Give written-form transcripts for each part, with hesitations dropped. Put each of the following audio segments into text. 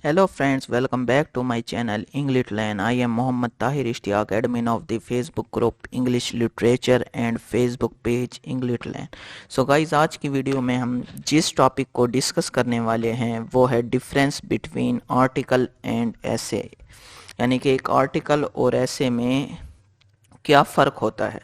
Hello friends, welcome back to my channel English Learn. I am Mohammad Tahir Ishtiaq, admin of the Facebook group English Literature and Facebook page English Learn. So guys, आज की video में हम जिस topic को discuss करने वाले हैं वो है डिफरेंस बिटवीन आर्टिकल एंड ऐसे, यानी कि एक आर्टिकल और ऐसे में क्या फ़र्क होता है।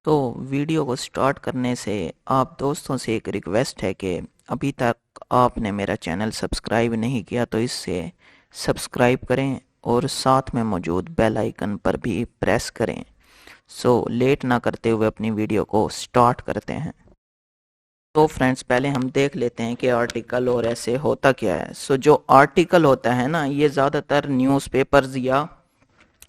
तो वीडियो को स्टार्ट करने से आप दोस्तों से एक रिक्वेस्ट है कि अभी तक आपने मेरा चैनल सब्सक्राइब नहीं किया तो इससे सब्सक्राइब करें और साथ में मौजूद बेल आइकन पर भी प्रेस करें। सो लेट ना करते हुए अपनी वीडियो को स्टार्ट करते हैं। तो फ्रेंड्स, पहले हम देख लेते हैं कि आर्टिकल और ऐसे होता क्या है। सो जो आर्टिकल होता है ना, ये ज़्यादातर न्यूज़पेपर्स या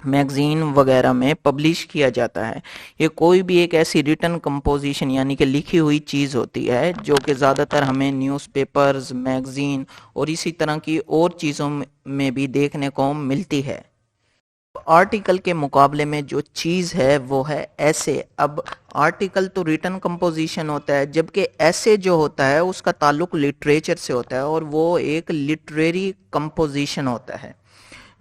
मैगज़ीन वगैरह में पब्लिश किया जाता है। ये कोई भी एक ऐसी रिटन कंपोजिशन यानी कि लिखी हुई चीज़ होती है जो कि ज़्यादातर हमें न्यूज़पेपर्स, मैगज़ीन और इसी तरह की और चीज़ों में भी देखने को मिलती है। आर्टिकल के मुकाबले में जो चीज़ है वो है ऐसे। अब आर्टिकल तो रिटन कंपोजिशन होता है, जबकि ऐसे जो होता है उसका ताल्लुक लिटरेचर से होता है और वो एक लिटरेरी कंपोजिशन होता है।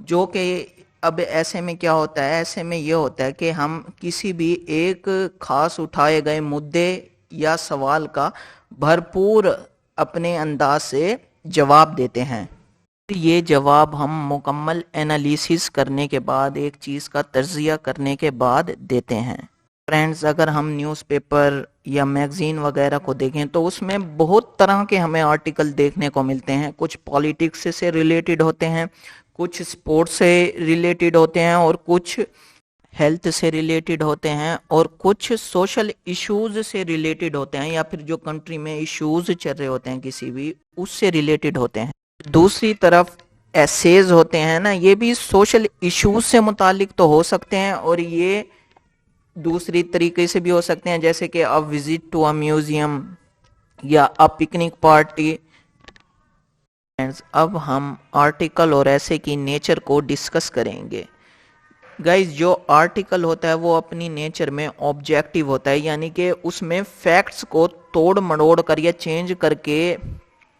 जो कि अब ऐसे में क्या होता है, ऐसे में ये होता है कि हम किसी भी एक खास उठाए गए मुद्दे या सवाल का भरपूर अपने अंदाज से जवाब देते हैं। ये जवाब हम मुकम्मल एनालिसिस करने के बाद, एक चीज़ का तज्ज़िया करने के बाद देते हैं। फ्रेंड्स, अगर हम न्यूज़पेपर या मैगज़ीन वगैरह को देखें तो उसमें बहुत तरह के हमें आर्टिकल देखने को मिलते हैं। कुछ पॉलिटिक्स से रिलेटेड होते हैं, कुछ स्पोर्ट्स से रिलेटेड होते हैं और कुछ हेल्थ से रिलेटेड होते हैं और कुछ सोशल इश्यूज से रिलेटेड होते हैं या फिर जो कंट्री में इश्यूज चल रहे होते हैं किसी भी, उससे रिलेटेड होते हैं। दूसरी तरफ एसेज होते हैं ना, ये भी सोशल इश्यूज से मुतालिक तो हो सकते हैं और ये दूसरी तरीके से भी हो सकते हैं, जैसे कि a visit to a museum या अ पिकनिक पार्टी। अब हम आर्टिकल और ऐसे की नेचर को डिस्कस करेंगे। गाइज, जो आर्टिकल होता है वो अपनी नेचर में ऑब्जेक्टिव होता है, यानी कि उसमें फैक्ट्स को तोड़ मड़ोड़ कर या चेंज करके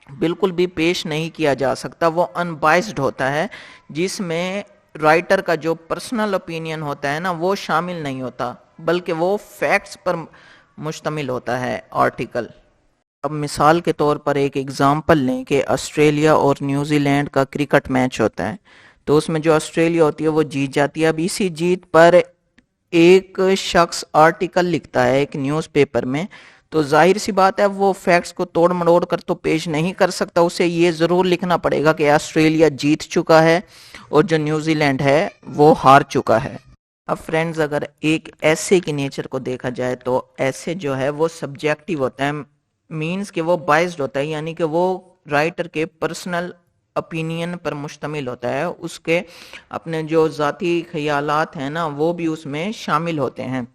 बिल्कुल भी पेश नहीं किया जा सकता। वो अनबाइस्ड होता है, जिसमें राइटर का जो पर्सनल ओपिनियन होता है ना वो शामिल नहीं होता, बल्कि वो फैक्ट्स पर मुश्तमिल होता है आर्टिकल। अब मिसाल के तौर पर एक एग्जांपल लें कि ऑस्ट्रेलिया और न्यूजीलैंड का क्रिकेट मैच होता है, तो उसमें जो ऑस्ट्रेलिया होती है वो जीत जाती है। अब इसी जीत पर एक शख्स आर्टिकल लिखता है एक न्यूज़पेपर में, तो जाहिर सी बात है वो फैक्ट्स को तोड़ मड़ोड़ कर तो पेश नहीं कर सकता। उसे ये ज़रूर लिखना पड़ेगा कि ऑस्ट्रेलिया जीत चुका है और जो न्यूजीलैंड है वो हार चुका है। अब फ्रेंड्स, अगर एक ऐसे की नेचर को देखा जाए तो ऐसे जो है वो सब्जेक्टिव होता है, मीन्स कि वो बाइस्ड होता है, यानी कि वो राइटर के पर्सनल ओपिनियन पर मुश्तमिल होता है। उसके अपने जो ज़ाती ख्यालात हैं ना वो भी उसमें शामिल होते हैं।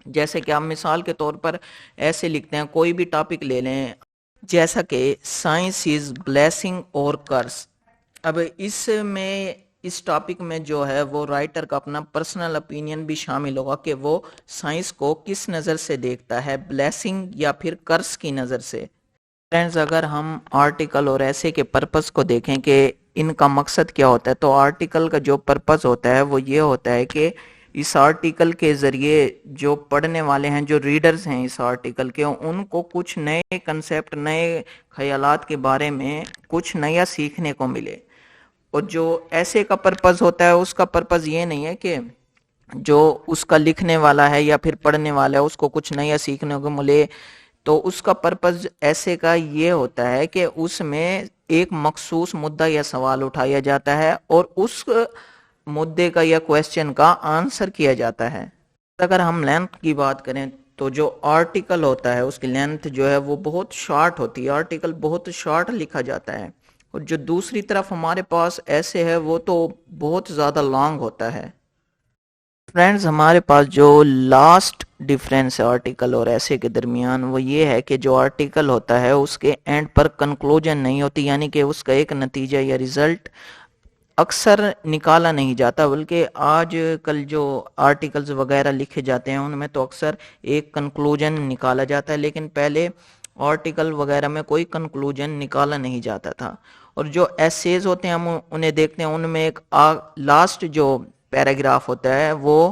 जैसे कि आप मिसाल के तौर पर ऐसे लिखते हैं, कोई भी टॉपिक ले लें, जैसा कि साइंस इज़ ब्लेसिंग और कर्स। अब इस टॉपिक में जो है वो राइटर का अपना पर्सनल ओपिनियन भी शामिल होगा कि वो साइंस को किस नज़र से देखता है, ब्लेसिंग या फिर कर्स की नज़र से। फ्रेंड्स, अगर हम आर्टिकल और ऐसे के पर्पस को देखें कि इनका मकसद क्या होता है, तो आर्टिकल का जो पर्पस होता है वो ये होता है कि इस आर्टिकल के ज़रिए जो पढ़ने वाले हैं, जो रीडर्स हैं इस आर्टिकल के, उनको कुछ नए कंसेप्ट, नए ख्यालात के बारे में कुछ नया सीखने को मिले। और जो ऐसे का पर्पस होता है उसका पर्पस ये नहीं है कि जो उसका लिखने वाला है या फिर पढ़ने वाला है उसको कुछ नया सीखने को मिले, तो उसका पर्पस ऐसे का ये होता है कि उसमें एक मखसूस मुद्दा या सवाल उठाया जाता है और उस मुद्दे का या क्वेश्चन का आंसर किया जाता है। अगर हम लेंथ की बात करें तो जो आर्टिकल होता है उसकी लेंथ जो है वो बहुत शॉर्ट होती है, आर्टिकल बहुत शॉर्ट लिखा जाता है। और जो दूसरी तरफ हमारे पास ऐसे है वो तो बहुत ज़्यादा लॉन्ग होता है। फ्रेंड्स, हमारे पास जो लास्ट डिफरेंस है आर्टिकल और ऐसे के दरमियान वो ये है कि जो आर्टिकल होता है उसके एंड पर कंक्लूजन नहीं होती, यानी कि उसका एक नतीजा या रिजल्ट अक्सर निकाला नहीं जाता, बल्कि आज कल जो आर्टिकल्स वगैरह लिखे जाते हैं उनमें तो अक्सर एक कंक्लूजन निकाला जाता है, लेकिन पहले آرٹیکل وغیرہ میں کوئی کنکلوژن نکالا نہیں جاتا تھا. اور جو ایسیز ہوتے ہیں ہم انہیں دیکھتے ہیں، ان میں ایک لاسٹ جو پیراگراف ہوتا ہے وہ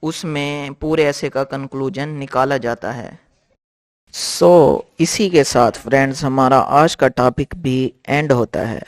اس میں پورے ایسے کا کنکلوژن نکالا جاتا ہے. اسی کے ساتھ فرینڈز ہمارا آج کا ٹاپک بھی اینڈ ہوتا ہے.